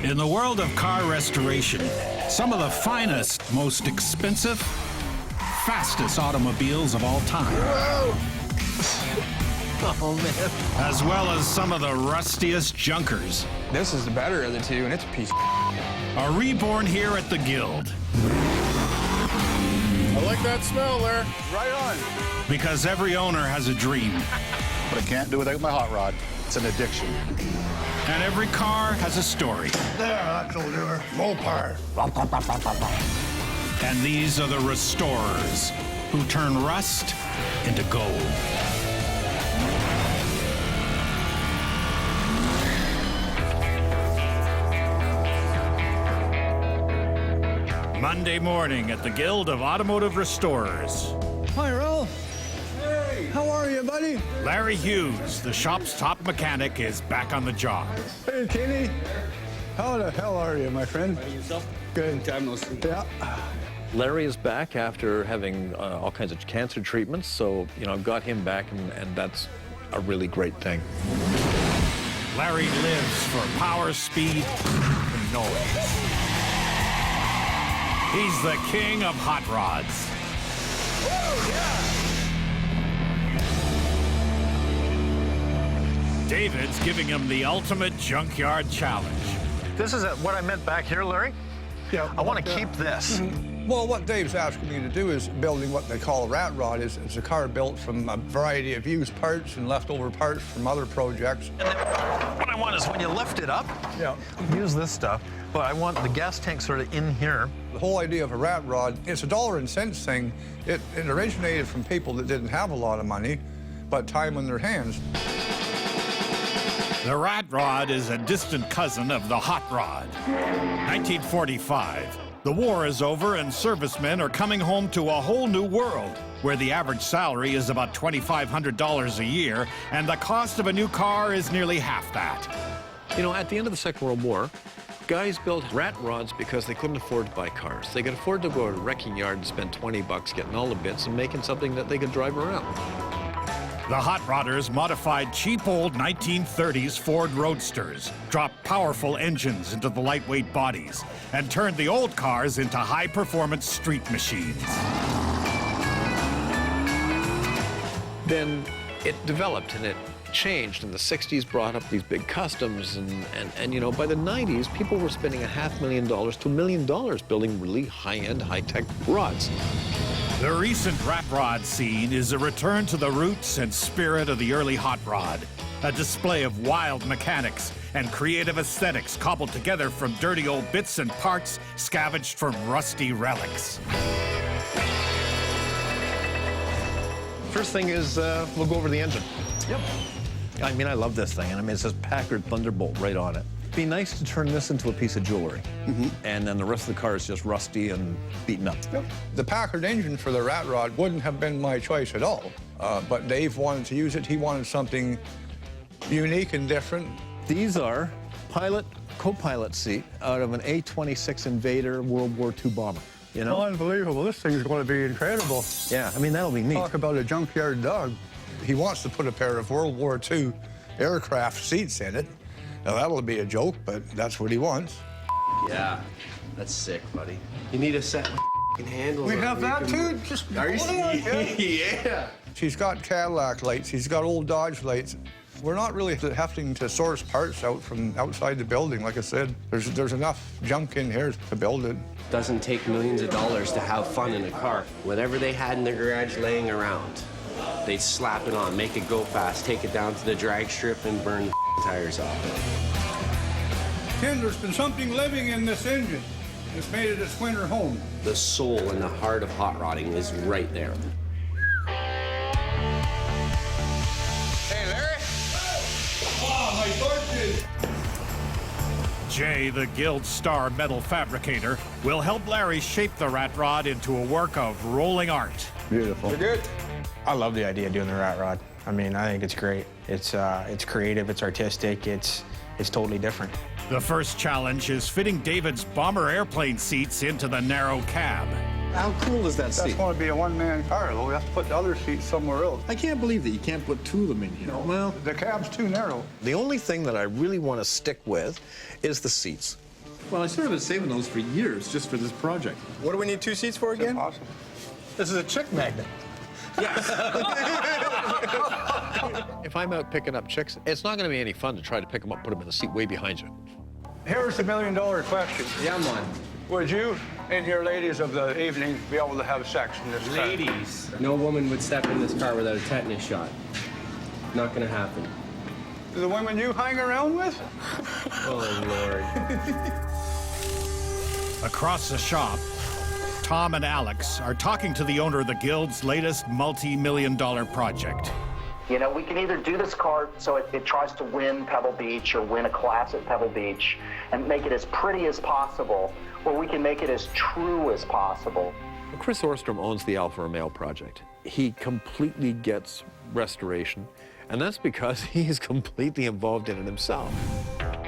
In the world of car restoration, some of the finest, most expensive, fastest automobiles of all time. Whoa! Oh, man. As well as some of the rustiest junkers. This is the better of the two, and it's a piece of are reborn here at the Guild. I like that smell there. Right on. Because every owner has a dream. But I can't do without my hot rod. It's an addiction. And every car has a story. There, that'll do her. Mopar. And these are the restorers who turn rust into gold. Monday morning at the Guild of Automotive Restorers. Hi, Earl. Hey. How are you, buddy? Larry Hughes, the shop's top mechanic, is back on the job. Hey, Kenny. How the hell are you, my friend? Yourself? Good. Time no see. Yeah. Larry is back after having all kinds of cancer treatments, so, you know, I've got him back, and that's a really great thing. Larry lives for power, speed, and noise. He's the king of hot rods. Whoa, yeah. David's giving him the ultimate junkyard challenge. This is what I meant back here, Larry. Yeah. I want to keep this. Well, what Dave's asking me to do is building what they call a rat rod. It's a car built from a variety of used parts and leftover parts from other projects. And what I want is when you lift it up, use this stuff, but I want the gas tank sort of in here. The whole idea of a rat rod, it's a dollar and cents thing. It originated from people that didn't have a lot of money, but time on their hands. The rat rod is a distant cousin of the hot rod. 1945. The war is over and servicemen are coming home to a whole new world where the average salary is about $2,500 a year and the cost of a new car is nearly half that. You know, at the end of the Second World War, guys built rat rods because they couldn't afford to buy cars. They could afford to go to a wrecking yard and spend 20 bucks getting all the bits and making something that they could drive around. The hot rodders modified cheap old 1930s Ford Roadsters, dropped powerful engines into the lightweight bodies, and turned the old cars into high-performance street machines. Then it developed and it changed, and the 60s brought up these big customs, and you know, by the 90s, people were spending $500,000 to $1 million building really high-end, high-tech rods. The recent rat rod scene is a return to the roots and spirit of the early hot rod, a display of wild mechanics and creative aesthetics cobbled together from dirty old bits and parts scavenged from rusty relics. First thing is we'll go over the engine. Yep. I mean, I love this thing, and I mean, it says Packard Thunderbolt right on it. It'd be nice to turn this into a piece of jewelry. And then the rest of the car is just rusty and beaten up. Yep. The Packard engine for the rat rod wouldn't have been my choice at all, but Dave wanted to use it. He wanted something unique and different. These are pilot, co-pilot seat out of an A-26 Invader World War II bomber. You know? Unbelievable. This thing's going to be incredible. Yeah, I mean, that'll be neat. Talk about a junkyard dog. He wants to put a pair of World War II aircraft seats in it. Now, that'll be a joke, but that's what he wants. Yeah, that's sick, buddy. You need a set handle. We have that, too? Just Are you Yeah. She's got Cadillac lights. He's got old Dodge lights. We're not really having to source parts out from outside the building. Like I said, there's enough junk in here to build it. Doesn't take millions of dollars to have fun in a car. Whatever they had in their garage laying around, they'd slap it on, make it go fast, take it down to the drag strip and burn the tires off. Ken, there's been something living in this engine. It's made it its winter home. The soul and the heart of hot rodding is right there. Hey, Larry. Oh, my torches! Jay, the Guild star metal fabricator, will help Larry shape the rat rod into a work of rolling art. Beautiful. You're good. I love the idea of doing the rat rod. I mean, I think it's great. It's creative, it's artistic, it's totally different. The first challenge is fitting David's bomber airplane seats into the narrow cab. How cool is that That's seat? going to be a one-man car, though. We have to put the other seats somewhere else. I can't believe that you can't put two of them in here. Well, the cab's too narrow. The only thing that I really want to stick with is the seats. Well, I started saving those for years just for this project. What do we need 2 seats for again? Awesome. This is a chick magnet. If I'm out picking up chicks, it's not going to be any fun to try to pick them up, put them in the seat way behind you. Here's the million-dollar question. Yeah, man. Would you and your ladies of the evening be able to have sex in this car? Ladies. No woman would step in this car without a tetanus shot. Not gonna happen. The women you hang around with? Oh, Lord. Across the shop, Tom and Alex are talking to the owner of the Guild's latest multi-million-dollar project. You know, we can either do this car so it tries to win Pebble Beach or win a class at Pebble Beach and make it as pretty as possible, or we can make it as true as possible. Chris Orstrom owns the Alfa Romeo project. He completely gets restoration, and that's because he is completely involved in it himself.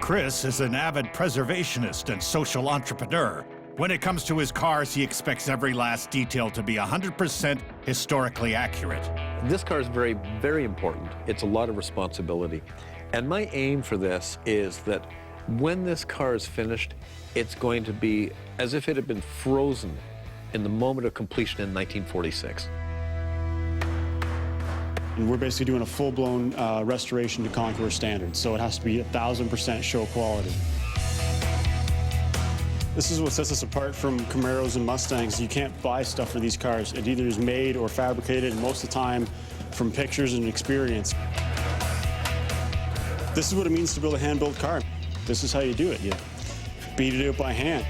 Chris is an avid preservationist and social entrepreneur. When it comes to his cars, he expects every last detail to be 100% historically accurate. This car is very, very important. It's a lot of responsibility. And my aim for this is that when this car is finished, it's going to be as if it had been frozen in the moment of completion in 1946. And we're basically doing a full-blown restoration to Concours standards, so it has to be 1,000% show quality. This is what sets us apart from Camaros and Mustangs. You can't buy stuff for these cars. It either is made or fabricated, and most of the time from pictures and experience. This is what it means to build a hand-built car. This is how you do it. You beat it out by hand.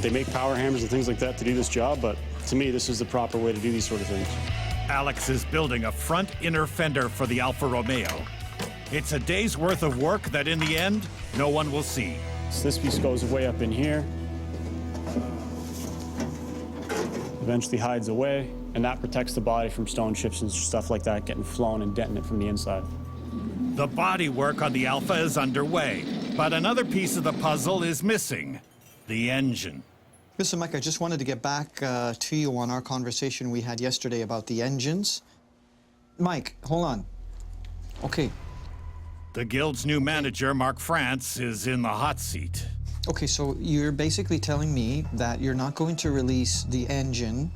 They make power hammers and things like that to do this job, but to me, this is the proper way to do these sort of things. Alex is building a front inner fender for the Alfa Romeo. It's a day's worth of work that in the end, no one will see. So this piece goes way up in here, eventually hides away, and that protects the body from stone chips and stuff like that getting flown and denting it from the inside. The body work on the Alfa is underway, but another piece of the puzzle is missing: the engine. Mr. Mike, I just wanted to get back to you on our conversation we had yesterday about the engines. Mike, hold on. Okay. The Guild's new manager, Mark France, is in the hot seat. Okay, so you're basically telling me that you're not going to release the engine.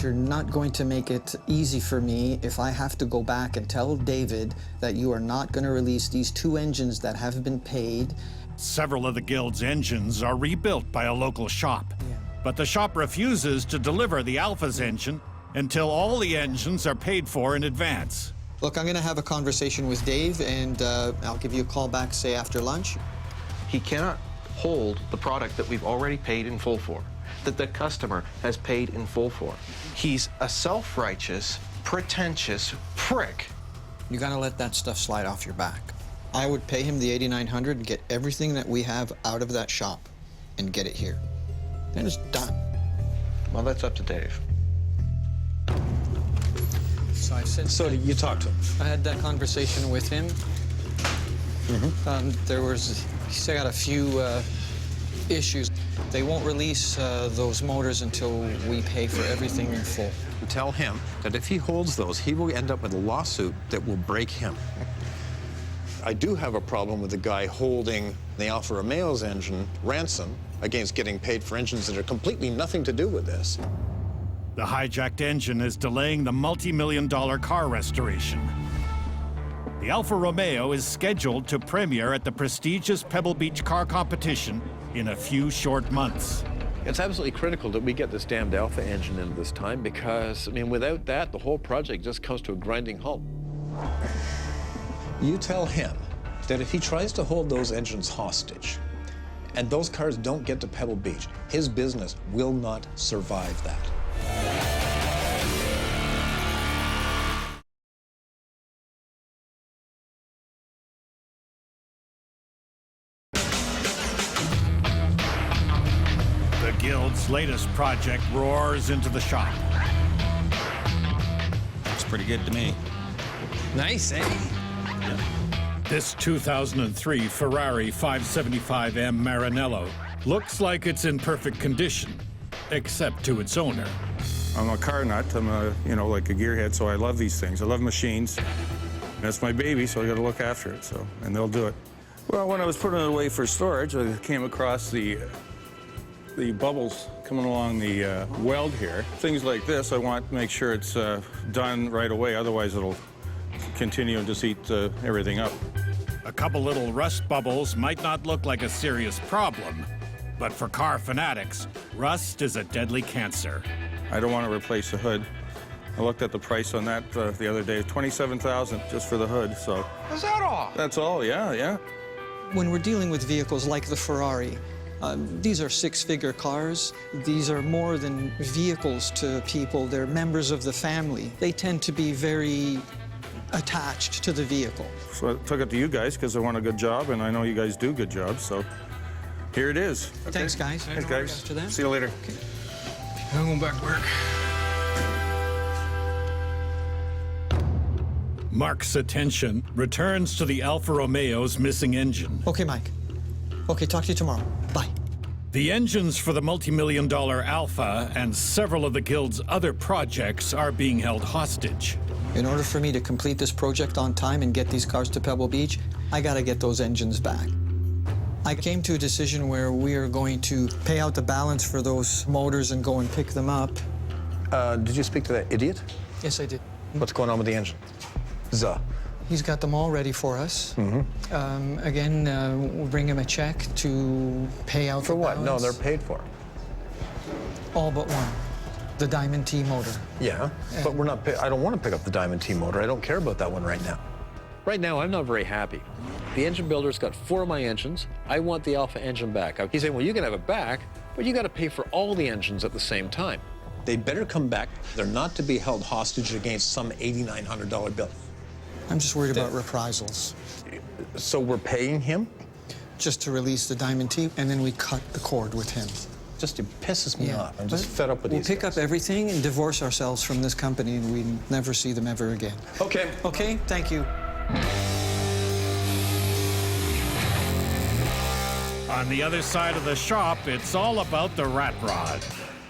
You're not going to make it easy for me if I have to go back and tell David that you are not going to release these 2 engines that have been paid. Several of the Guild's engines are rebuilt by a local shop. But the shop refuses to deliver the Alfa's engine until all the engines are paid for in advance. Look, I'm going to have a conversation with Dave, and I'll give you a call back, say, after lunch. He cannot hold the product that we've already paid in full for, that the customer has paid in full for. He's a self-righteous, pretentious prick. You got to let that stuff slide off your back. I would pay him the $8,900 and get everything that we have out of that shop and get it here. Then it's done. Well, that's up to Dave. So I said. So you talked to him? I had that conversation with him. He still got a few issues. They won't release those motors until we pay for everything in full. Tell him that if he holds those, he will end up with a lawsuit that will break him. I do have a problem with the guy holding the Alfa Romeo's engine ransom against getting paid for engines that are completely nothing to do with this. The hijacked engine is delaying the multi-million-dollar car restoration. The Alfa Romeo is scheduled to premiere at the prestigious Pebble Beach car competition in a few short months. It's absolutely critical that we get this damned Alfa engine in this time because, I mean, without that, the whole project just comes to a grinding halt. You tell him that if he tries to hold those engines hostage and those cars don't get to Pebble Beach, his business will not survive that. The Guild's latest project roars into the shop. Looks pretty good to me. Nice, eh? This 2003 Ferrari 575M Maranello looks like it's in perfect condition, except to its owner. I'm a car nut. I'm like a gearhead, so I love these things. I love machines. That's my baby, so I got to look after it. And they'll do it. Well, when I was putting it away for storage, I came across the bubbles coming along the weld here. Things like this, I want to make sure it's done right away, otherwise it'll continue and just eat everything up. A couple little rust bubbles might not look like a serious problem, but for car fanatics, rust is a deadly cancer. I don't want to replace the hood. I looked at the price on that the other day, $27,000 just for the hood, so. Is that all? That's all, yeah. When we're dealing with vehicles like the Ferrari, these are six-figure cars. These are more than vehicles to people. They're members of the family. They tend to be very attached to the vehicle. So I took it to you guys because I want a good job, and I know you guys do good jobs, so here it is. Okay. Thanks, guys. Thanks, guys. To them. See you later. Okay. I'm going back to work. Mark's attention returns to the Alfa Romeo's missing engine. Okay, Mike. Okay, talk to you tomorrow. Bye. The engines for the multi-million-dollar Alfa and several of the Guild's other projects are being held hostage. In order for me to complete this project on time and get these cars to Pebble Beach, I gotta get those engines back. I came to a decision where we are going to pay out the balance for those motors and go and pick them up. Did you speak to that idiot? Yes, I did. What's going on with the engine? He's got them all ready for us. Again, we'll bring him a check to pay out For what? balance. No, they're paid for. All but one. The Diamond T motor. Yeah, but we're not. I don't want to pick up the Diamond T motor. I don't care about that one right now. Right now, I'm not very happy. The engine builder's got 4 of my engines. I want the Alpha engine back. He's saying, well, you can have it back, but you got to pay for all the engines at the same time. They better come back. They're not to be held hostage against some $8,900 bill. I'm just worried about reprisals. So we're paying him? Just to release the Diamond T, and then we cut the cord with him. Just it pisses me off. I'm just fed up with these We'll pick up everything and divorce ourselves from this company, and we never see them ever again. Okay. Okay, thank you. On the other side of the shop, it's all about the rat rod.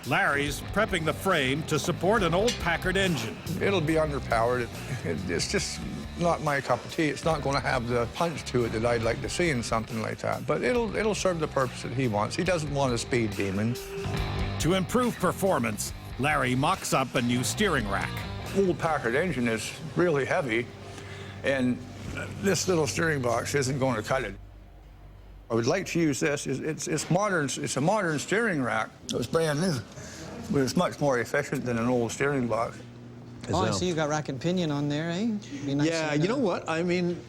Larry's prepping the frame to support an old Packard engine. It'll be underpowered. It's just not my cup of tea. It's not going to have the punch to it that I'd like to see in something like that. But it'll serve the purpose that he wants. He doesn't want a speed demon. To improve performance, Larry mocks up a new steering rack. Old Packard engine is really heavy, and this little steering box isn't going to cut it. I would like to use this. It's modern. It's a modern steering rack. It was brand new, but it's much more efficient than an old steering box. Oh, I see you got rack and pinion on there, eh? Be nice Yeah, and, you know what? I mean,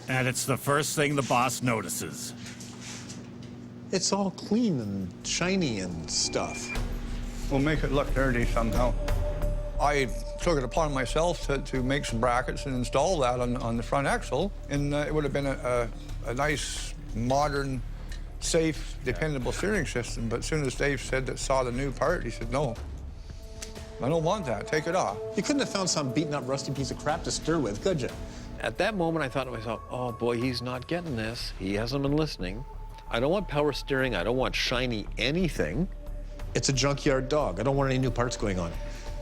And it's the first thing the boss notices. it's all clean and shiny and stuff. We'll make it look dirty somehow. I took it upon myself to make some brackets and install that on the front axle, and it would have been a nice, modern, safe, dependable steering system. But as soon as Dave saw the new part, he said, no, I don't want that. Take it off. You couldn't have found some beaten up rusty piece of crap to stir with, could you? At that moment, I thought to myself, oh boy, he's not getting this. He hasn't been listening. I don't want power steering. I don't want shiny anything. It's a junkyard dog. I don't want any new parts going on.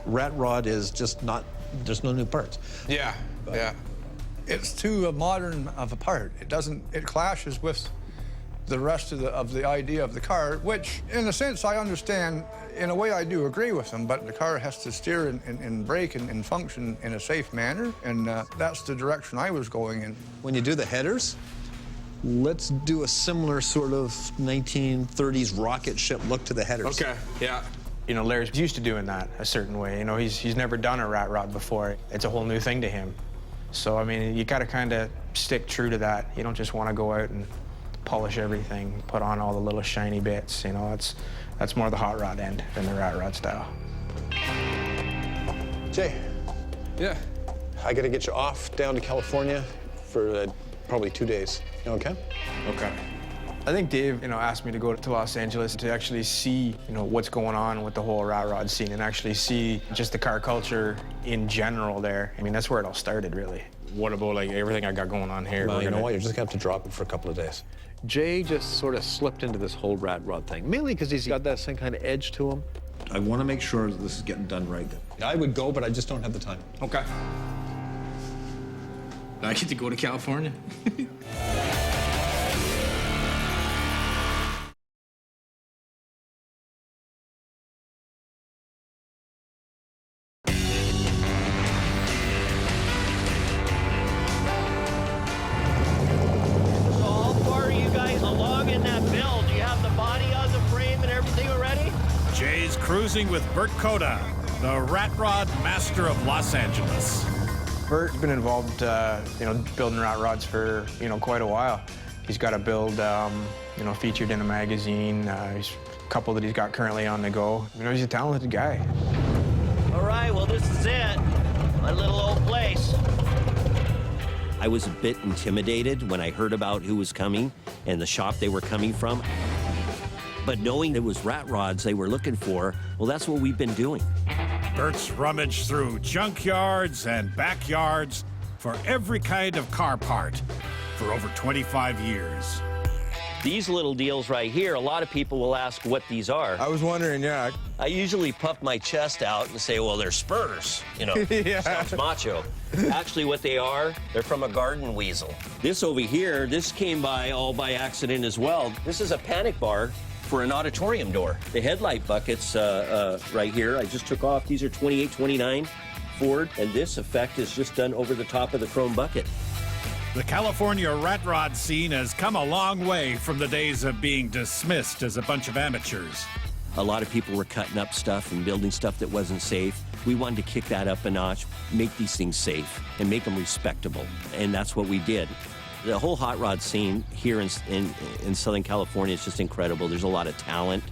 Rat rod is just not, there's no new parts. Yeah, yeah. It's too modern of a part. It clashes with the rest of the idea of the car, which, in a sense, I understand. In a way, I do agree with them, but the car has to steer and brake and function in a safe manner, and that's the direction I was going in. When you do the headers, let's do a similar sort of 1930s rocket ship look to the headers. Okay, yeah. You know, Larry's used to doing that a certain way. You know, he's never done a rat rod before. It's a whole new thing to him. So, I mean, you got to kind of stick true to that. You don't just want to go out and polish everything, put on all the little shiny bits. You know, that's more the hot rod end than the rat rod style. Jay. Yeah. I got to get you off down to California for probably 2 days. You okay? Okay. I think Dave, asked me to go to Los Angeles to actually see, what's going on with the whole rat rod scene and actually see just the car culture in general there. I mean, that's where it all started, really. What about, like, everything I got going on here? Well, you know what? You're just going to have to drop it for a couple of days. Jay just sort of slipped into this whole rat rod thing, mainly because he's got that same kind of edge to him. I want to make sure that this is getting done right. I would go, but I just don't have the time. Okay. I get to go to California. cruising with Bert Koda, the rat rod master of Los Angeles. Bert's been involved, building rat rods for, quite a while. He's got a build, featured in a magazine. He's a couple that he's got currently on the go. He's a talented guy. All right, well, this is it. My little old place. I was a bit intimidated when I heard about who was coming and the shop they were coming from. But knowing it was rat rods they were looking for, well, that's what we've been doing. Bert's rummaged through junkyards and backyards for every kind of car part for over 25 years. These little deals right here, a lot of people will ask what these are. I was wondering, yeah. I usually puff my chest out and say, well, they're spurs, Yeah. Sounds macho. Actually, what they are, they're from a garden weasel. This over here, this came by all by accident as well. This is a panic bar for an auditorium door. The headlight buckets right here, I just took off. These are 28, 29 Ford, and this effect is just done over the top of the chrome bucket. The California rat rod scene has come a long way from the days of being dismissed as a bunch of amateurs. A lot of people were cutting up stuff and building stuff that wasn't safe. We wanted to kick that up a notch, make these things safe, and make them respectable, and that's what we did. The whole hot rod scene here in Southern California is just incredible. There's a lot of talent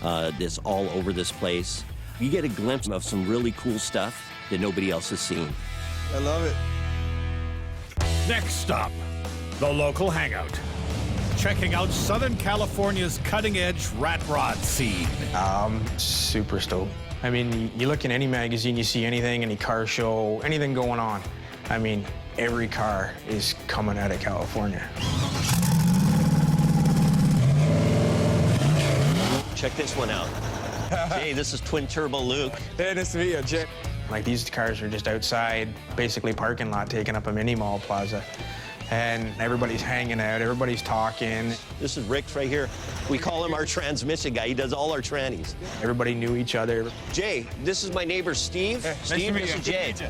that's all over this place. You get a glimpse of some really cool stuff that nobody else has seen. I love it. Next stop, the local hangout. Checking out Southern California's cutting-edge rat rod scene. Super stoked. I mean, you look in any magazine, you see anything, any car show, anything going on. I mean, every car is coming out of California. Check this one out. Hey, this is twin turbo Luke. Hey, nice to meet you, Jake. Like, these cars are just outside, basically parking lot, taking up a mini mall plaza. And everybody's hanging out, everybody's talking. This is Rick right here. We call him our transmission guy. He does all our trannies. Everybody knew each other. Jay, this is my neighbor Steve. Hey, Steve, nice this to is meet Jay.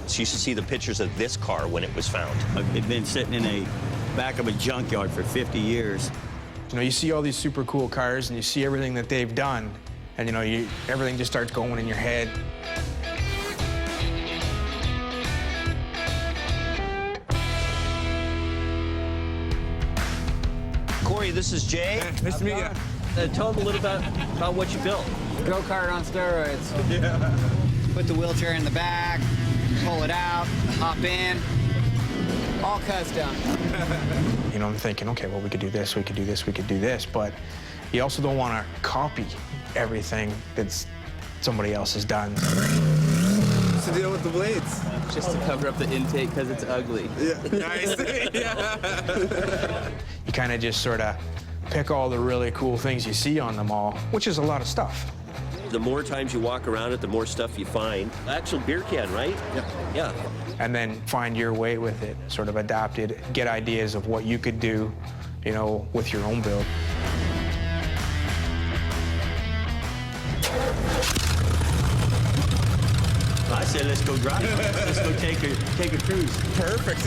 So you should see the pictures of this car when it was found. I've been sitting in a back of a junkyard for 50 years. You see all these super cool cars and you see everything that they've done, and everything just starts going in your head. Corey, this is Jay. Hey, nice to meet you. Tell them a little about what you built. Go-kart on steroids. Yeah. Put the wheelchair in the back, pull it out, hop in, all custom. I'm thinking, okay, well, we could do this, we could do this, we could do this, but you also don't want to copy everything that's somebody else has done. What's the deal with the blades? Just to cover up the intake because it's ugly. Yeah, nice. Yeah. You kind of just sort of pick all the really cool things you see on the mall, which is a lot of stuff. The more times you walk around it, the more stuff you find. Actual beer can, right? Yeah. And then find your way with it, sort of adapt it, get ideas of what you could do, with your own build. I said, let's go drive. Let's go take a cruise. Perfect.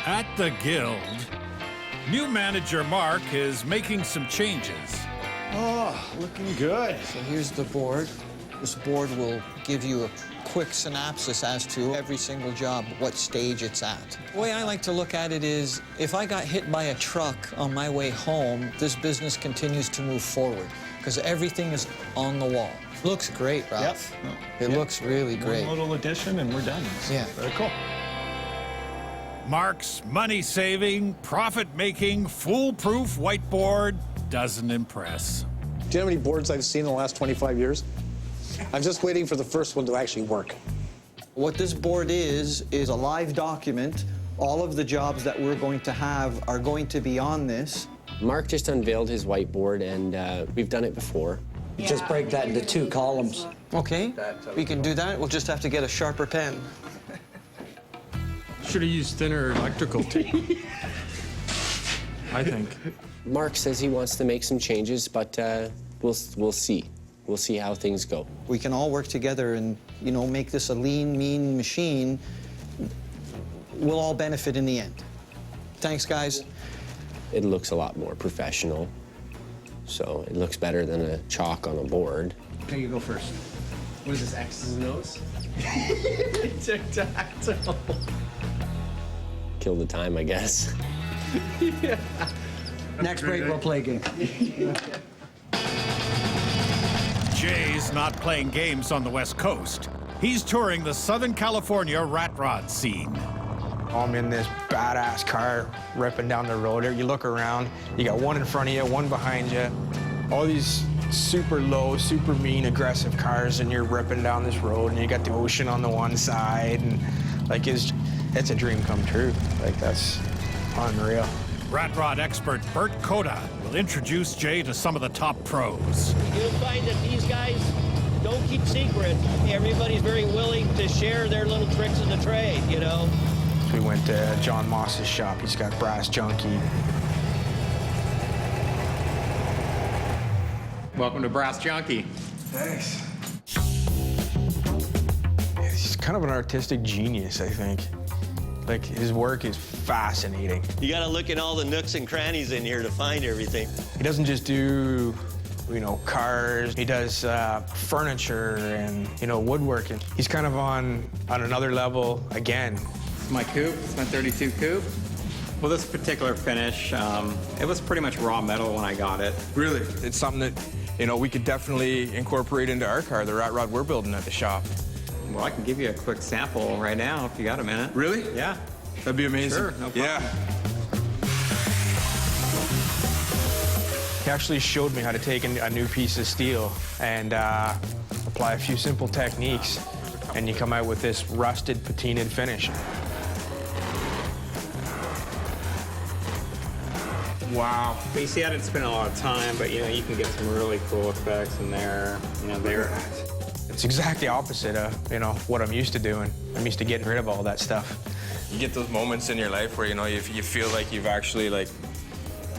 At the Guild, new manager Mark is making some changes. Oh, looking good. So here's the board. This board will give you a quick synopsis as to every single job, what stage it's at. The way I like to look at it is, if I got hit by a truck on my way home, this business continues to move forward because everything is on the wall. Looks great, Ralph. Yep. It looks really great. One little addition and we're done. Yeah. Very cool. Mark's money-saving, profit-making, foolproof whiteboard doesn't impress. Do you know how many boards I've seen in the last 25 years? I'm just waiting for the first one to actually work. What this board is a live document. All of the jobs that we're going to have are going to be on this. Mark just unveiled his whiteboard, and we've done it before. Just break that into 2 columns. Okay, we can do that. We'll just have to get a sharper pen. Should have used thinner electrical tape. I think. Mark says he wants to make some changes, but we'll see. We'll see how things go. We can all work together and, you know, make this a lean, mean machine. We'll all benefit in the end. Thanks, guys. It looks a lot more professional, so it looks better than a chalk on a board. Okay, you go first. What is this, X's and O's? Tic-tac-toe. Kill the time, I guess. Yeah. Next break, we'll play a game. Jay's not playing games on the West Coast. He's touring the Southern California rat rod scene. I'm in this badass car ripping down the road. You look around, you got one in front of you, one behind you. All these super low, super mean, aggressive cars, and you're ripping down this road, and you got the ocean on the one side, and like it's a dream come true. Like, that's unreal. Rat rod expert Bert Koda will introduce Jay to some of the top pros. You'll find that these guys don't keep secrets. Everybody's very willing to share their little tricks of the trade, you know? We went to John Moss's shop. He's got Brass Junkie. Welcome to Brass Junkie. Thanks. He's kind of an artistic genius, I think. Like, his work is fascinating. You gotta look in all the nooks and crannies in here to find everything. He doesn't just do, you know, cars. He does furniture and, you know, woodworking. He's kind of on another level again. It's my coupe. It's my 32 coupe. Well, this particular finish, it was pretty much raw metal when I got it. Really? It's something that, you know, we could definitely incorporate into our car, the rat rod we're building at the shop. Well, I can give you a quick sample right now if you got a minute. Really? Yeah. That'd be amazing. Sure, no problem. Yeah. He actually showed me how to take a new piece of steel and apply a few simple techniques, and you come out with this rusted, patinaed finish. Wow. But you see, I didn't spend a lot of time, but, you know, you can get some really cool effects in there. You know, It's exactly opposite of, you know, what I'm used to doing. I'm used to getting rid of all that stuff. You get those moments in your life where, you know, you feel like you've actually, like,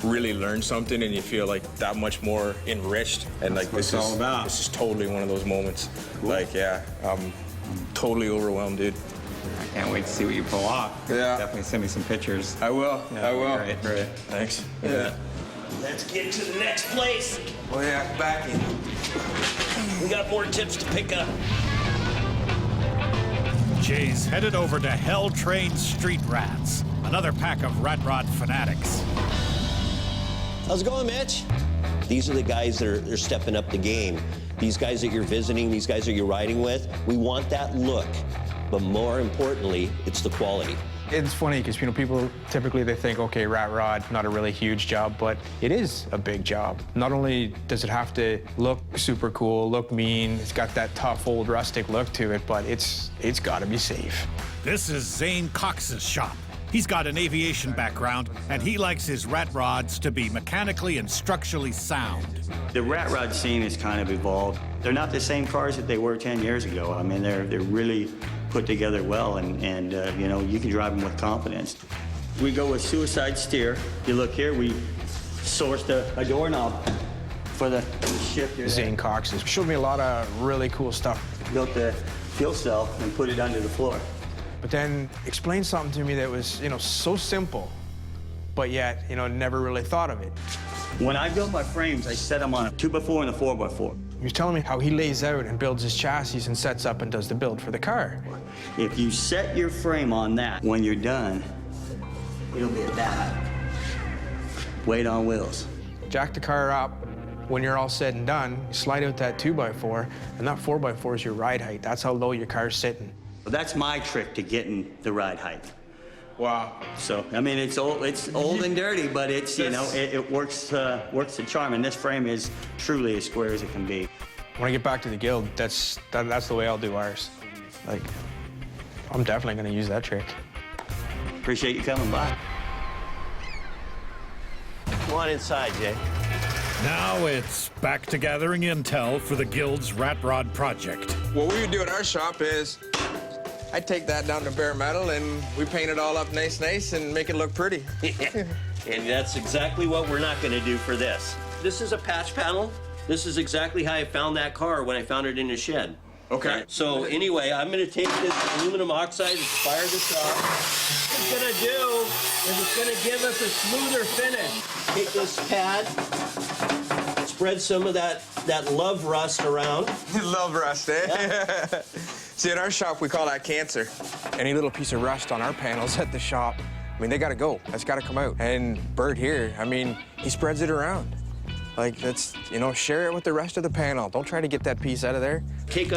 really learned something, and you feel like that much more enriched. And like, this is all about. This is totally one of those moments. Cool. Like, yeah, I'm totally overwhelmed, dude. I can't wait to see what you pull off. Yeah. Definitely send me some pictures. I will. Yeah, I will. Great, great. Thanks. Yeah. Let's get to the next place. Oh yeah, back in. We got more tips to pick up. Jay's headed over to Hell Train Street Rats, another pack of rat rod fanatics. How's it going, Mitch? These are the guys that are stepping up the game. These guys that you're visiting, these guys that you're riding with, we want that look. But more importantly, it's the quality. It's funny because, you know, people typically they think, okay, rat rod, not a really huge job, but it is a big job. Not only does it have to look super cool, look mean, it's got that tough old rustic look to it, but it's got to be safe. This is Zane Cox's shop. He's got an aviation background, and he likes his rat rods to be mechanically and structurally sound. The rat rod scene has kind of evolved. They're not the same cars that they were 10 years ago. I mean, they're really put together well, and you know, you can drive them with confidence. We go with suicide steer. You look here, we sourced a doorknob for the shift. Zane Cox has showed me a lot of really cool stuff. Built the fuel cell and put it under the floor. But then explained something to me that was, you know, so simple, but yet, you know, never really thought of it. When I built my frames, I set them on a 2x4 and a 4x4. He was telling me how he lays out and builds his chassis and sets up and does the build for the car. If you set your frame on that, when you're done, it'll be at that. Weight on wheels. Jack the car up. When you're all said and done, you slide out that 2x4, and that 4x4 is your ride height. That's how low your car's sitting. Well, that's my trick to getting the ride height. Wow. So, I mean, it's old and dirty, but it's, you know, it works the charm, and this frame is truly as square as it can be. When I get back to the guild, that's the way I'll do ours. Like, I'm definitely gonna use that trick. Appreciate you coming by. Come on inside, Jay. Now it's back to gathering intel for the Guild's Rat Rod project. What we would do at our shop is I take that down to bare metal and we paint it all up nice and make it look pretty. And that's exactly what we're not going to do for this. This is a patch panel. This is exactly how I found that car when I found it in the shed. Okay. So anyway, I'm going to take this aluminum oxide and fire this off. What it's going to do is it's going to give us a smoother finish. Take this pad, spread some of that love rust around. Love rust, eh? Yeah. See, in our shop, we call that cancer. Any little piece of rust on our panels at the shop, I mean, they gotta go. That's gotta come out. And Bert here, I mean, he spreads it around. Like, that's, you know, share it with the rest of the panel. Don't try to get that piece out of there. Take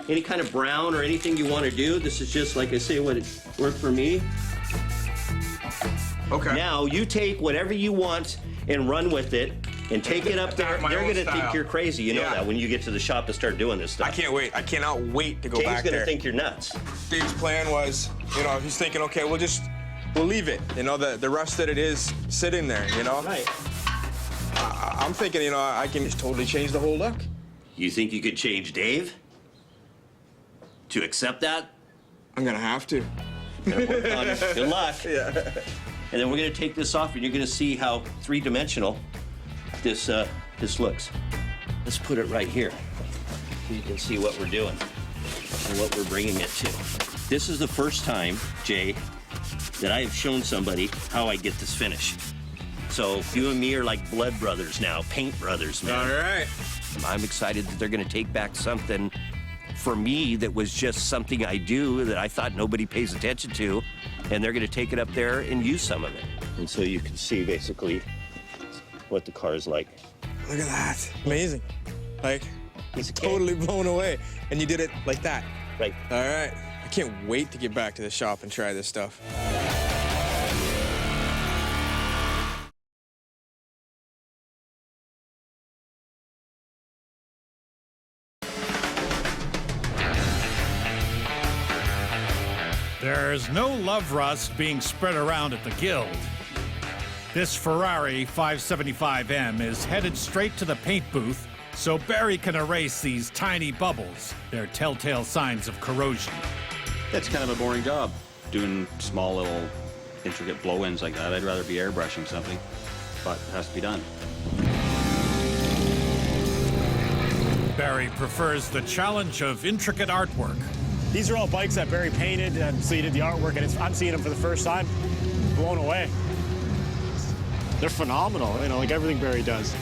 any kind of brown or anything you want to do. This is just, like I say, what it worked for me. Okay. Now, you take whatever you want and run with it and take it up there. They're going to think you're crazy. You know that when you get to the shop to start doing this stuff. I can't wait. I cannot wait to go back there. Dave's going to think you're nuts. Dave's plan was, you know, he's thinking, okay, we'll leave it. You know, the rust that it is sitting there, you know? Right. I'm thinking, you know, I can just totally change the whole look. You think you could change Dave? To accept that? I'm going to have to. Work on it. Good luck. Yeah. And then we're going to take this off, and you're going to see how three-dimensional this looks. Let's put it right here. You can see what we're doing and what we're bringing it to. This is the first time, Jay, that I have shown somebody how I get this finish. So you and me are like blood brothers now, paint brothers, man. All right. I'm excited that they're going to take back something for me that was just something I do that I thought nobody pays attention to, and they're going to take it up there and use some of it. And so you can see basically what the car is like. Look at that. Amazing. Like, it's totally blown away. And you did it like that. Right. All right. I can't wait to get back to the shop and try this stuff. There's no love rust being spread around at the Guild. This Ferrari 575M is headed straight to the paint booth so Barry can erase these tiny bubbles. They're telltale signs of corrosion. It's kind of a boring job, doing small little intricate blow-ins like that. I'd rather be airbrushing something, but it has to be done. Barry prefers the challenge of intricate artwork. These are all bikes that Barry painted, and so he did the artwork, and I'm seeing them for the first time, blown away. They're phenomenal, you know, like everything Barry does.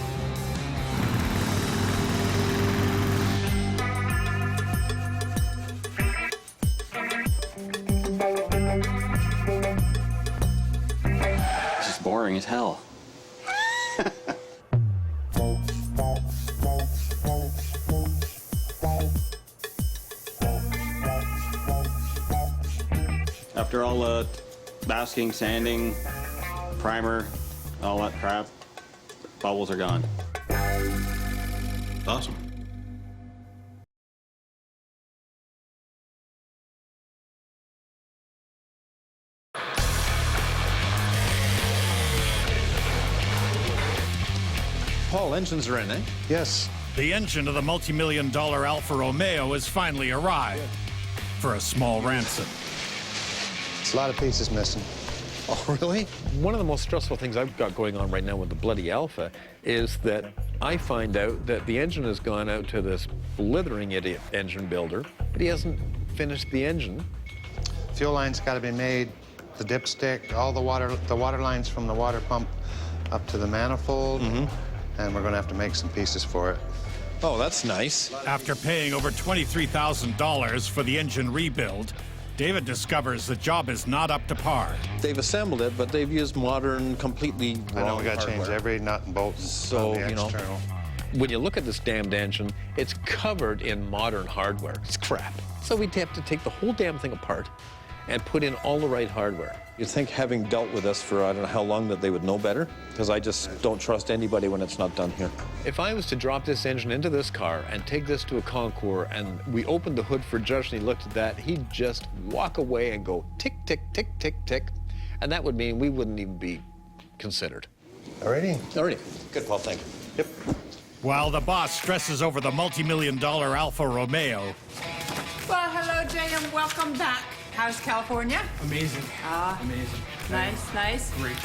It's just boring as hell. After all the masking, sanding, primer, all that crap, bubbles are gone. Awesome. Paul, engines are in, eh? Yes. The engine of the multi-million-dollar Alfa Romeo has finally arrived for a small ransom. It's a lot of pieces missing. Oh, really? One of the most stressful things I've got going on right now with the bloody Alpha is that I find out that the engine has gone out to this blithering idiot engine builder, but he hasn't finished the engine. Fuel line's got to be made, the dipstick, all the water lines from the water pump up to the manifold, and we're going to have to make some pieces for it. Oh, that's nice. After paying over $23,000 for the engine rebuild, David discovers the job is not up to par. They've assembled it, but they've used modern, completely wrong I know we got to change hardware. every nut and bolt So, on the you know, external. when you look at this damned engine, it's covered in modern hardware. It's crap. So we'd have to take the whole damn thing apart and put in all the right hardware. You'd think, having dealt with this for I don't know how long, that they would know better, because I just don't trust anybody when it's not done here. If I was to drop this engine into this car and take this to a concours and we opened the hood for Josh and he looked at that, he'd just walk away and go tick, tick, tick, tick, tick. And that would mean we wouldn't even be considered. Alrighty. Alrighty. Good, Paul, thank you. Yep. While the boss stresses over the multi-million-dollar Alfa Romeo, Well, hello, Jay, and welcome back. How's California? Amazing. Amazing. Nice. Great.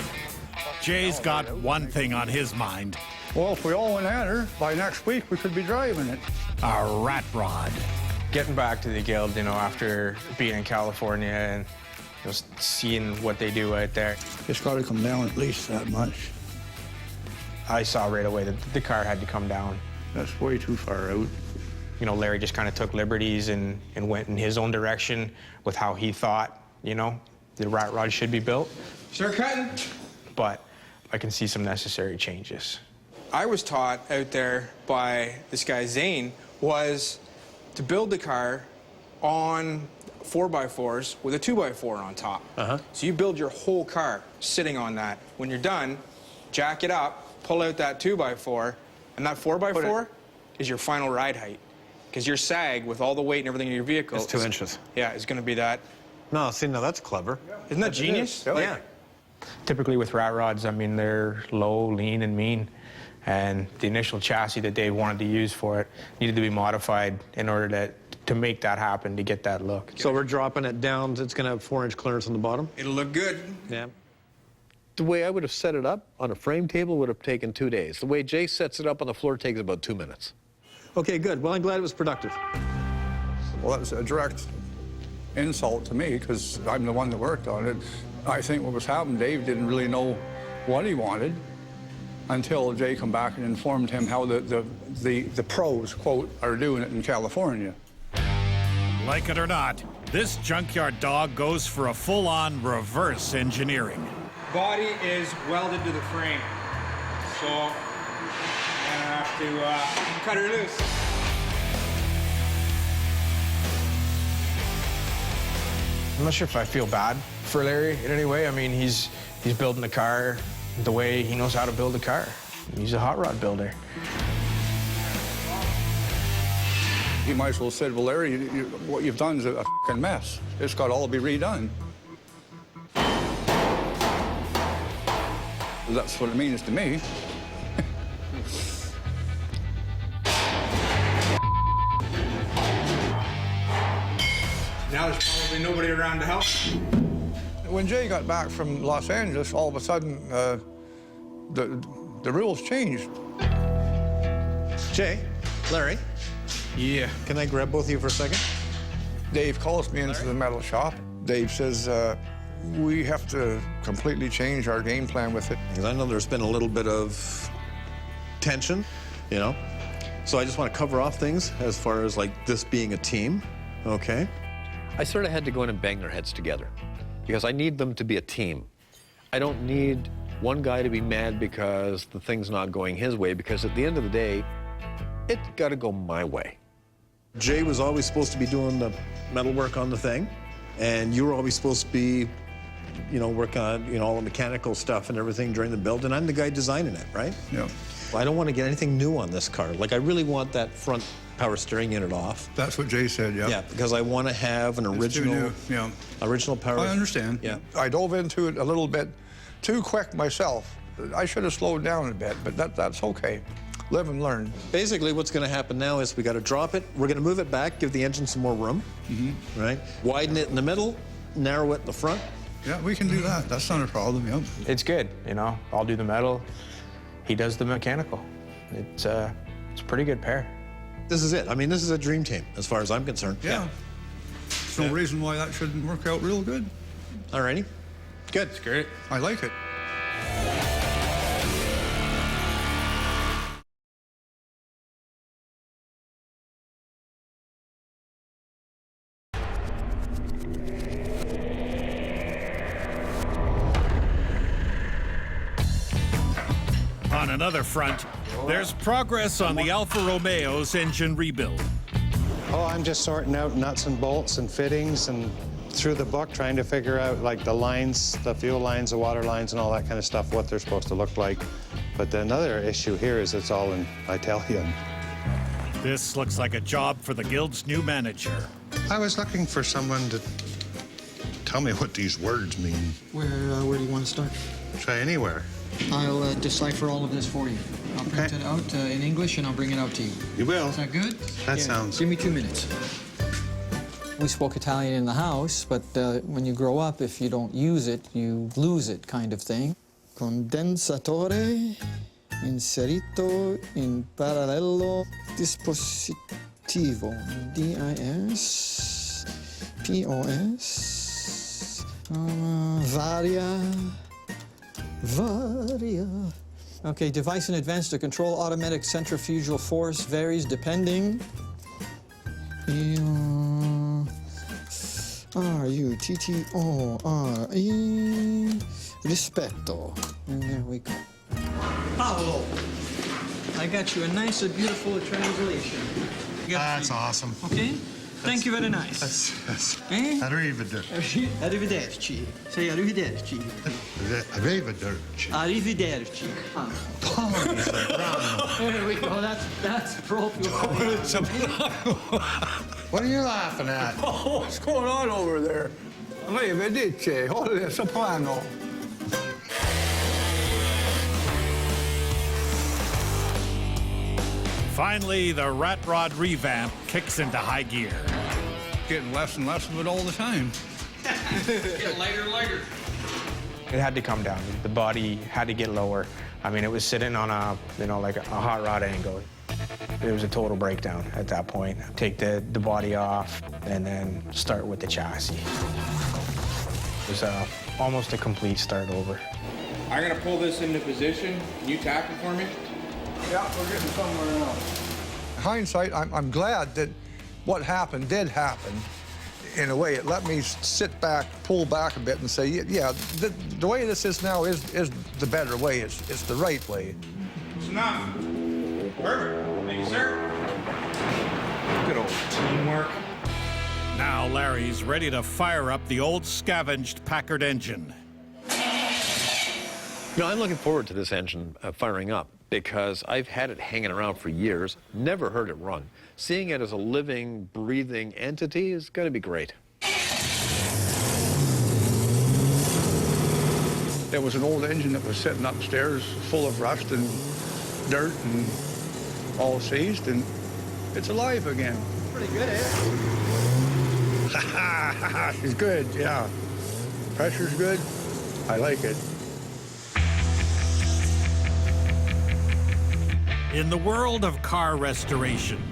Jay's got one thing on his mind: Well, if we all went at her, by next week we could be driving it. a rat rod. Getting back to the Guild, you know, after being in California and just seeing what they do out there, It's got to come down at least that much. I saw right away that the car had to come down. That's way too far out. You know, Larry just kind of took liberties and went in his own direction with how he thought, you know, the rat rod should be built. Start cutting. But I can see some necessary changes. I was taught out there by this guy, Zane, was to build the car on 4x4s with a 2x4 on top. So you build your whole car sitting on that. When you're done, jack it up, pull out that 2x4, and that 4x4 is your final ride height. Because your sag, with all the weight and everything in your vehicle, It's 2 inches. Yeah, is going to be that. No, see, now that's clever. Isn't that genius? Yeah. Typically with rat rods, I mean, they're low, lean, and mean. And the initial chassis that they wanted to use for it needed to be modified in order to make that happen, to get that look. So we're dropping it down. It's going to have 4-inch clearance on the bottom? It'll look good. Yeah. The way I would have set it up on a frame table would have taken 2 days. The way Jay sets it up on the floor takes about 2 minutes. Okay, good. Well, I'm glad it was productive. Well, that's a direct insult to me because I'm the one that worked on it. I think what was happening, Dave didn't really know what he wanted until Jay come back and informed him how the pros, quote, are doing it in California. Like it or not, this junkyard dog goes for a full-on reverse engineering. Body is welded to the frame. So I'm gonna have to cut her loose. I'm not sure if I feel bad for Larry in any way. I mean, he's building a car the way he knows how to build a car. He's a hot rod builder. He might as well said, well, Larry, what you've done is a fucking mess. It's got to all be redone. That's what it means to me. Now there's probably nobody around to help. When Jay got back from Los Angeles, all of a sudden, the rules changed. Jay, Larry. Yeah. Can I grab both of you for a second? Dave calls me into the metal shop. Dave says, we have to completely change our game plan with it. Because I know there's been a little bit of tension, you know? So I just want to cover off things as far as like this being a team, okay? I sort of had to go in and bang their heads together because I need them to be a team. I don't need one guy to be mad because the thing's not going his way, because at the end of the day, it's got to go my way. Jay was always supposed to be doing the metal work on the thing, and you were always supposed to be, you know, working on, you know, all the mechanical stuff and everything during the build, and I'm the guy designing it, right? Yeah. I don't want to get anything new on this car. Like, I really want that front power steering unit off. That's what Jay said, yeah. Yeah, because I want to have an original, original power. I understand. Yeah. I dove into it a little bit too quick myself. I should have slowed down a bit, but that's okay. Live and learn. Basically, what's going to happen now is we got to drop it. We're going to move it back, give the engine some more room, right? Widen it in the middle, narrow it in the front. Yeah, we can do that. That's not a problem, yeah. It's good, you know. I'll do the metal. He does the mechanical. It's a pretty good pair. This is it. I mean, this is a dream team, as far as I'm concerned. Yeah. There's no reason why that shouldn't work out real good. All righty. Good. It's great. I like it. On another front, there's progress on the Alfa Romeo's engine rebuild. Oh, I'm just sorting out nuts and bolts and fittings and through the book trying to figure out like the lines, the fuel lines, the water lines and all that kind of stuff, what they're supposed to look like. But another issue here is it's all in Italian. This looks like a job for the Guild's new manager. I was looking for someone to tell me what these words mean. Where do you want to start? Try anywhere. I'll decipher all of this for you. I'll print it out in English and I'll bring it out to you. You will. Is that good? That sounds... Give me 2 minutes. We spoke Italian in the house, but when you grow up, if you don't use it, you lose it, kind of thing. Condensatore inserito in parallelo dispositivo. D-I-S-P-O-S. Varia. Okay, device in advance to control automatic centrifugal force varies depending. R-U-T-T-O-R-E. Rispetto. And there we go. Paolo, I got you a nice, beautiful translation. That's awesome. Okay? Thank you very nice. That's Eh? Arrivederci. Arrivederci. Say arrivederci. Arrivederci. Arrivederci. There we go. That's proprio. What are you laughing at? Oh, what's going on over there? Arrivederci. Holy soprano. Finally, the Rat Rod revamp kicks into high gear. Getting less and less of it all the time. Getting lighter and lighter. It had to come down. The body had to get lower. I mean, it was sitting on a, like a hot rod angle. It was a total breakdown at that point. Take the body off and then start with the chassis. It was almost a complete start over. I'm gonna pull this into position. Can you tack it for me? Yeah, we're getting somewhere now. In hindsight, I'm glad that what happened did happen. In a way, it let me sit back, pull back a bit, and say, yeah, the way this is now is the better way. It's the right way. It's enough. Perfect. Thank you, sir. Good old teamwork. Now Larry's ready to fire up the old scavenged Packard engine. I'm looking forward to this engine firing up because I've had it hanging around for years, never heard it run. Seeing it as a living, breathing entity is going to be great. There was an old engine that was sitting upstairs full of rust and dirt and all seized, and it's alive again. Pretty good, eh? She's good, yeah. Pressure's good. I like it. In the world of car restoration,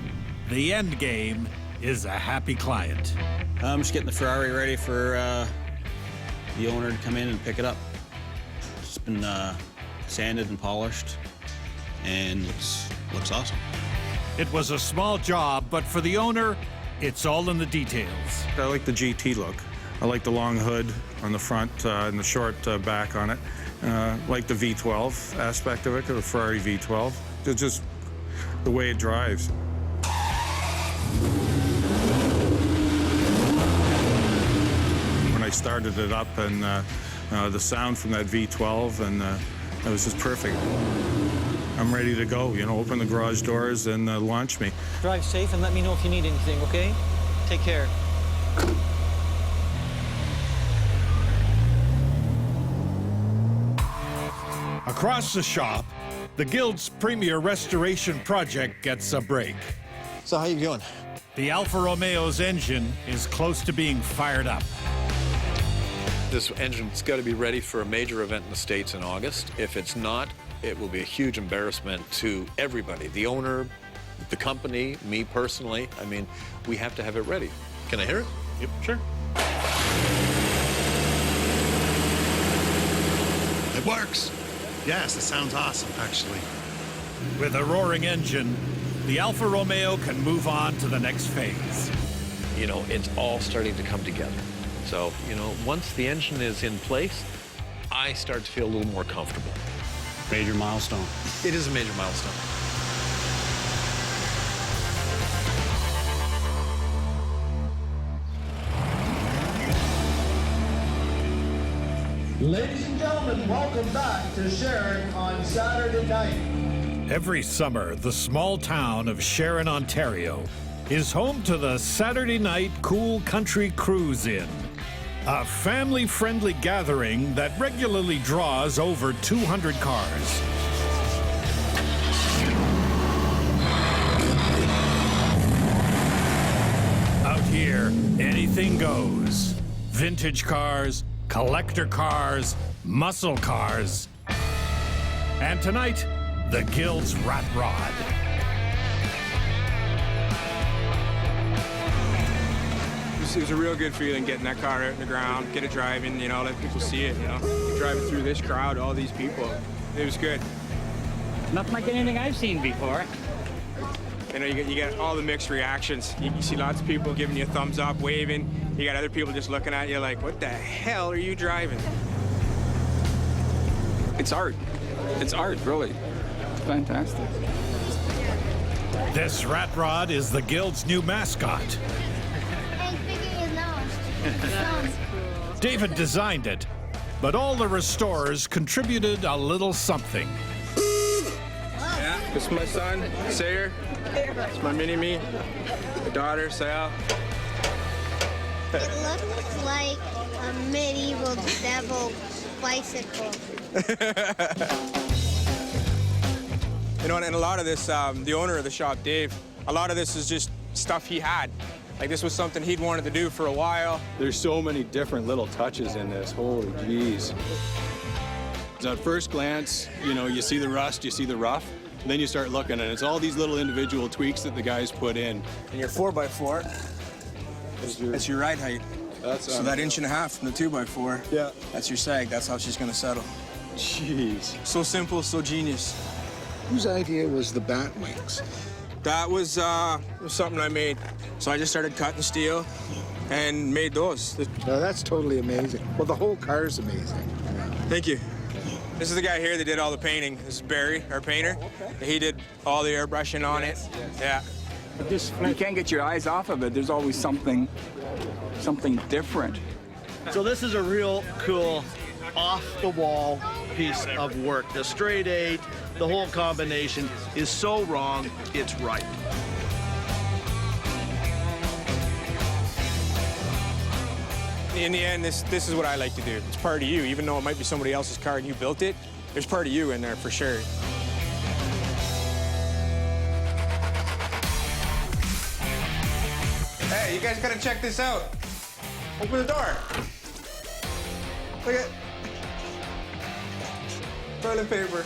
the end game is a happy client. I'm just getting the Ferrari ready for the owner to come in and pick it up. It's been sanded and polished, and looks awesome. It was a small job, but for the owner, it's all in the details. I like the GT look. I like the long hood on the front and the short back on it. Like the V12 aspect of it, the Ferrari V12. It's just the way it drives. When I started it up and the sound from that V12, and it was just perfect. I'm ready to go, open the garage doors and launch me. Drive safe and let me know if you need anything, okay? Take care. Across the shop, the Guild's premier restoration project gets a break. So how you doing? The Alfa Romeo's engine is close to being fired up. This engine's got to be ready for a major event in the States in August. If it's not, it will be a huge embarrassment to everybody. The owner, the company, me personally. I mean, we have to have it ready. Can I hear it? Yep, sure. It works. Yes, it sounds awesome, actually. With a roaring engine, the Alfa Romeo can move on to the next phase. It's all starting to come together. So, once the engine is in place, I start to feel a little more comfortable. Major milestone. It is a major milestone. Ladies and gentlemen, welcome back to Sharon on Saturday night. Every summer, the small town of Sharon, Ontario, is home to the Saturday Night Cool Country Cruise Inn. A family-friendly gathering that regularly draws over 200 cars. Out here, anything goes. Vintage cars, collector cars, muscle cars. And tonight, the Guild's Rat Rod. It was a real good feeling getting that car out in the ground, get it driving, you know, let people see it, you know. Driving through this crowd, all these people. It was good. Nothing like anything I've seen before. You know, you get all the mixed reactions. You see lots of people giving you a thumbs up, waving. You got other people just looking at you like, what the hell are you driving? It's art. It's art, really. It's fantastic. This Rat Rod is the Guild's new mascot. David designed it, but all the restorers contributed a little something. Yeah, this is my son, Sayer. It's my mini-me. My daughter, Sal. It looks like a medieval devil bicycle. You know, and a lot of this, the owner of the shop, Dave, a lot of this is just stuff he had. Like, this was something he'd wanted to do for a while. There's so many different little touches in this. Holy jeez. So at first glance, you know, you see the rust, you see the rough, and then you start looking, and it's all these little individual tweaks that the guys put in. And your 4x4, that's your ride height. So that 1.5 inches from the 2x4, yeah, that's your sag. That's how she's gonna settle. Jeez. So simple, so genius. Whose idea was the bat wings? That was something I made. So I just started cutting steel and made those. No, that's totally amazing. Well, the whole car's amazing. Thank you. This is the guy here that did all the painting. This is Barry, our painter. He did all the airbrushing on it. Yeah. You can't get your eyes off of it. There's always something different. So this is a real cool, off-the-wall piece of work. The straight 8, the whole combination is so wrong, it's right. In the end, this is what I like to do. It's part of you, even though it might be somebody else's car and you built it. There's part of you in there for sure. Hey, you guys gotta check this out. Open the door. Look at toilet paper.